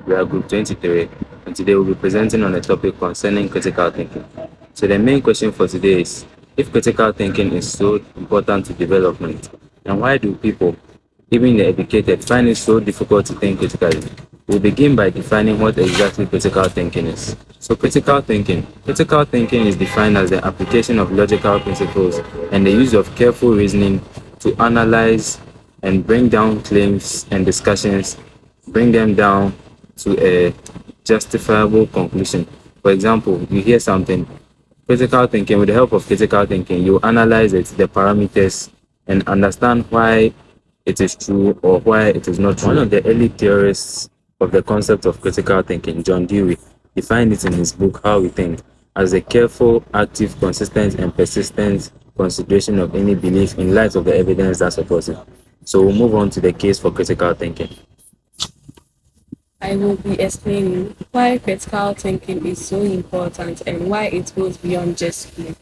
We are Group 23, and today we'll be presenting on a topic concerning critical thinking. So the main question for today is, if critical thinking is so important to development, then why do people, even the educated, find it so difficult to think critically? We'll begin by defining what exactly critical thinking is. So critical thinking is defined as the application of logical principles and the use of careful reasoning to analyze and bring down claims and discussions, bring them down to a justifiable conclusion. For example, you hear something, critical thinking, with the help of critical thinking, you analyze it, the parameters, and understand why it is true or why it is not true. One of the early theorists of the concept of critical thinking, John Dewey, defined it in his book How We Think as a careful, active, consistent, and persistent consideration of any belief in light of the evidence that supports it. So we'll move on to the case for critical thinking. I will be explaining why critical thinking is so important and why it goes beyond just school.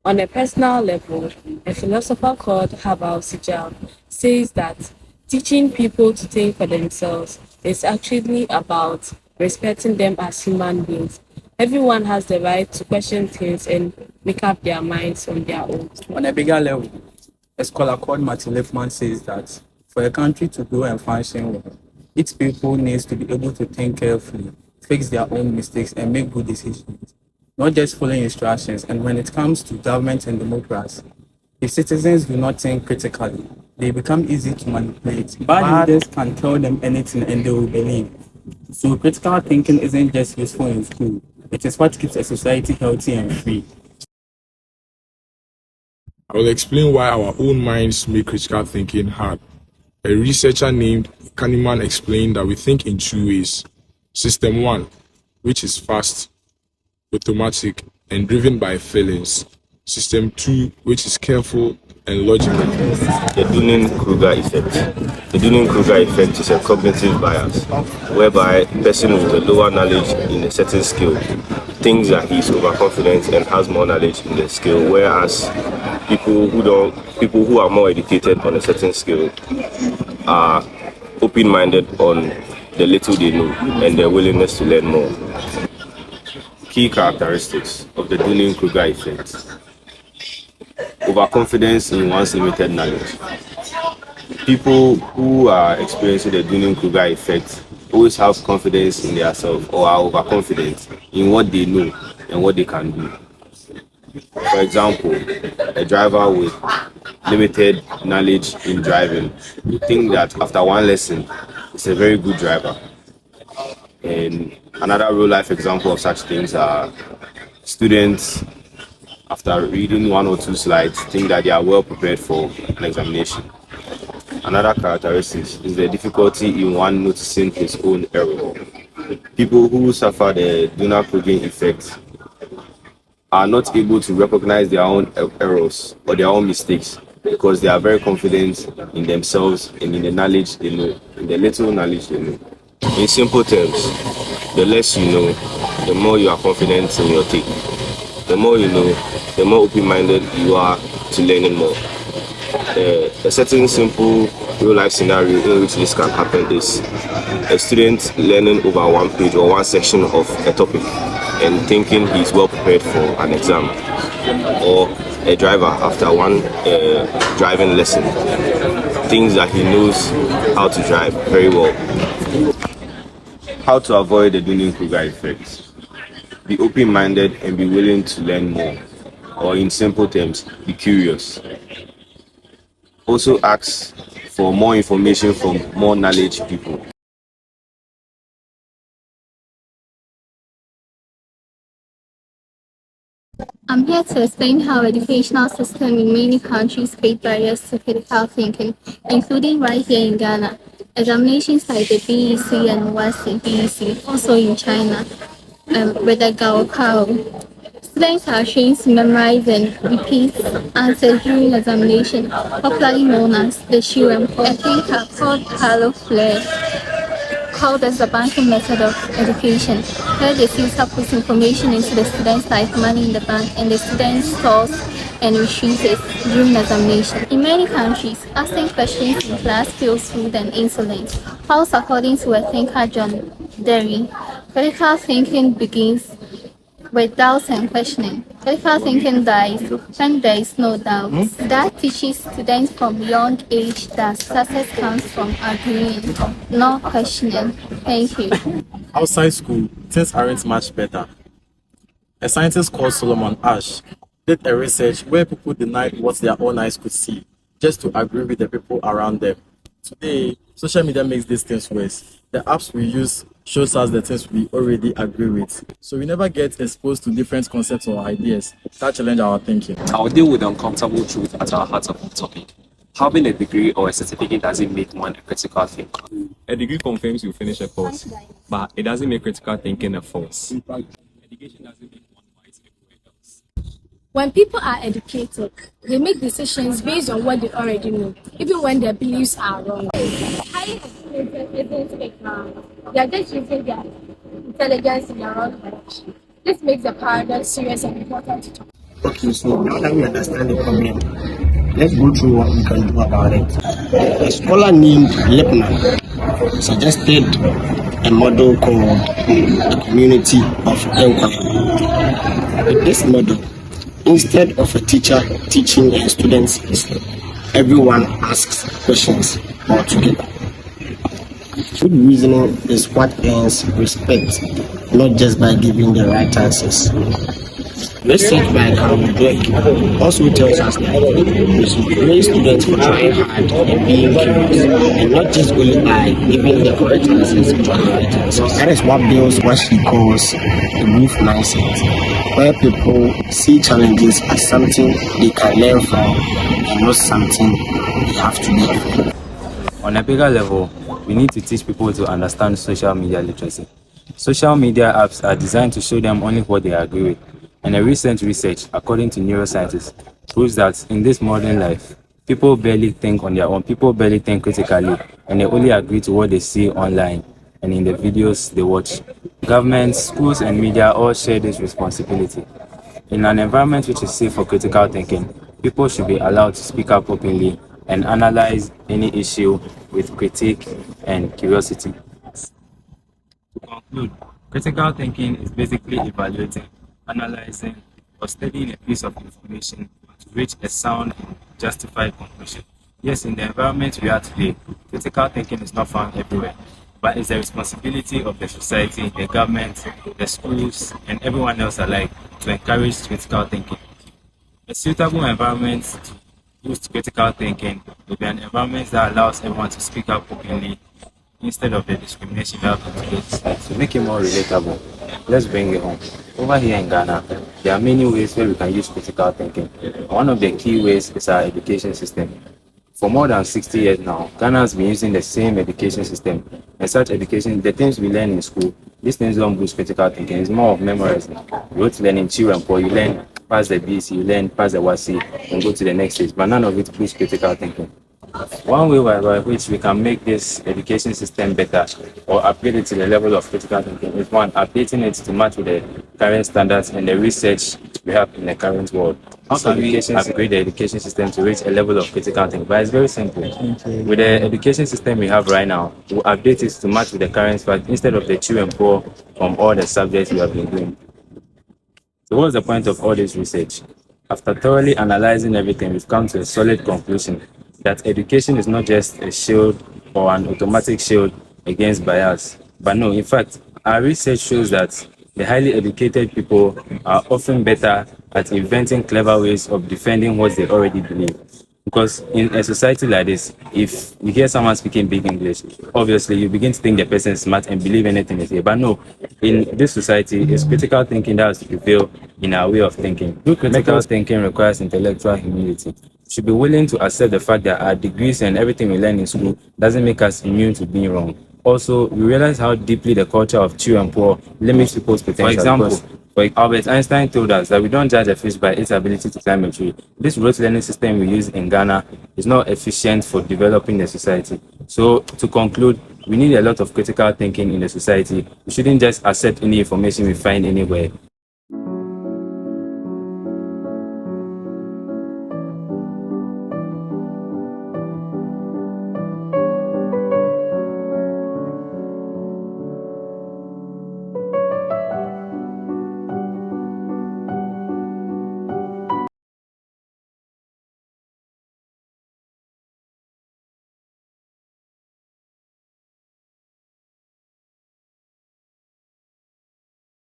On a personal level, a philosopher called Habal Sijal says that teaching people to think for themselves is actually about respecting them as human beings. Everyone has the right to question things and make up their minds on their own. On a bigger level, a scholar called Martin Lippmann says that for a country to grow and function well, its people needs to be able to think carefully, fix their own mistakes, and make good decisions, not just following instructions. And when it comes to government and democracy, if citizens do not think critically, they become easy to manipulate. Bad leaders can tell them anything and they will believe. So critical thinking isn't just useful in school, it is what keeps a society healthy and free. I will explain why our own minds make critical thinking hard. A researcher named Kahneman explained that we think in two ways. System 1, which is fast, automatic, and driven by feelings. System 2, which is careful and logical. The Dunning-Kruger effect. The Dunning-Kruger effect is a cognitive bias, whereby a person with a lower knowledge in a certain skill thinks that he is overconfident and has more knowledge in the skill, whereas people who are more educated on a certain skill are open-minded on the little they know and their willingness to learn more. Key characteristics of the Dunning-Kruger effect: overconfidence in one's limited knowledge. People who are experiencing the Dunning-Kruger effect always have confidence in themselves or are overconfident in what they know and what they can do. For example, a driver with limited knowledge in driving would think that after one lesson, he's a very good driver. And another real-life example of such things are students, after reading one or two slides, think that they are well prepared for an examination. Another characteristic is the difficulty in one noticing his own error. People who suffer the Dunning-Kruger effect are not able to recognize their own errors or their own mistakes because they are very confident in themselves and in the knowledge they know, in the little knowledge they know. In simple terms, the less you know, the more you are confident in your take. The more you know, the more open-minded you are to learning more. A certain simple real-life scenario in which this can happen is a student learning over one page or one section of a topic and thinking he's well prepared for an exam, or a driver after one driving lesson thinks that he knows how to drive very well. How to avoid the Dunning-Kruger effect? Be open-minded and be willing to learn more, or in simple terms, be curious. Also ask for more information from more knowledge people. I'm here to explain how educational system in many countries create barriers to critical thinking, including right here in Ghana. Examinations like the BEC and WASI BEC, also in China, with the Gaokao. Students are trained to memorize and repeat answers during examination, popularly known as the SHUREM. A thinker called Paulo Freire how does the banking method of education, where the tutor puts information into the students like money in the bank and the student stores and retrieves it during examination. In many countries, asking questions in class feels rude and insolent. Whilst according to a thinker John Derry, critical thinking begins with doubts and questioning. Critical thinking dies when there is no doubt. That teaches students from young age that success comes from agreeing, not questioning. Thank you. Outside school, things aren't much better. A scientist called Solomon Ash did a research where people denied what their own eyes could see just to agree with the people around them. Today, social media makes these things worse. The apps we use shows us the things we already agree with. So we never get exposed to different concepts or ideas that challenge our thinking. I'll deal with the uncomfortable truth at our heart of the topic. Having a degree or a certificate doesn't make one a critical thinker. A degree confirms you finish a course, but it doesn't make critical thinking a force. Education doesn't make one wise everywhere else. When people are educated, they make decisions based on what they already know, even when their beliefs are wrong. Highly educated isn't ignorant. They are just using their intelligence in the wrong direction. This makes the paradox serious and important to talk. Okay, so now that we understand the problem, let's go through what we can do about it. A scholar named Lippmann suggested a model called the community of inquiry. With this model, instead of a teacher teaching her students, everyone asks questions altogether. Good reasoning is what earns respect, not just by giving the right answers. Research by Kahneman also tells us that we should praise students for trying hard and being curious, and not just going by giving the correct answers to the right answers. That is what builds what she calls the growth mindset, where people see challenges as something they can learn from and not something they have to live. On a bigger level, we need to teach people to understand social media literacy. Social media apps are designed to show them only what they agree with. And a recent research, according to neuroscientists, proves that in this modern life, people barely think on their own, people barely think critically, and they only agree to what they see online and in the videos they watch. Governments, schools, and media all share this responsibility. In an environment which is safe for critical thinking, people should be allowed to speak up openly and analyze any issue with critique and curiosity. To conclude, critical thinking is basically evaluating, analyzing, or studying a piece of information to reach a sound and justified conclusion. Yes, in the environment we are today, critical thinking is not found everywhere, but it's the responsibility of the society, the government, the schools, and everyone else alike to encourage critical thinking. A suitable environment to boost critical thinking will be an environment that allows everyone to speak up openly instead of the discrimination we have in today. To make it more relatable, let's bring it home. Over here in Ghana, there are many ways where we can use critical thinking. One of the key ways is our education system. For more than 60 years now, Ghana has been using the same education system. And such education, the things we learn in school, these things don't boost critical thinking. It's more of memorizing. Rote learning, chew and pour, you learn, pass the BC, you learn, pass the WASI, and go to the next stage. But none of it boosts critical thinking. One way by which we can make this education system better or upgrade it to the level of critical thinking is one, updating it to match with the current standards and the research we have in the current world. How can we upgrade the education system to reach a level of critical thinking? But it's very simple. With the education system we have right now, we'll update it to match with the current fact instead of the chew and pour from all the subjects we have been doing. So what's the point of all this research? After thoroughly analyzing everything, we've come to a solid conclusion that education is not just a shield or an automatic shield against bias. But no, in fact, our research shows that the highly educated people are often better at inventing clever ways of defending what they already believe. Because in a society like this, if you hear someone speaking big English, obviously you begin to think the person is smart and believe anything they say. But no, in this society, it's critical thinking that has to prevail in our way of thinking. Critical thinking requires intellectual humility. We should be willing to accept the fact that our degrees and everything we learn in school doesn't make us immune to being wrong. Also, we realize how deeply the culture of chew and pour limits people's potential. For example, Albert Einstein told us that we don't judge a fish by its ability to climb a tree. This rote learning system we use in Ghana is not efficient for developing the society. So, to conclude, We need a lot of critical thinking in the society. We shouldn't just accept any information we find anywhere.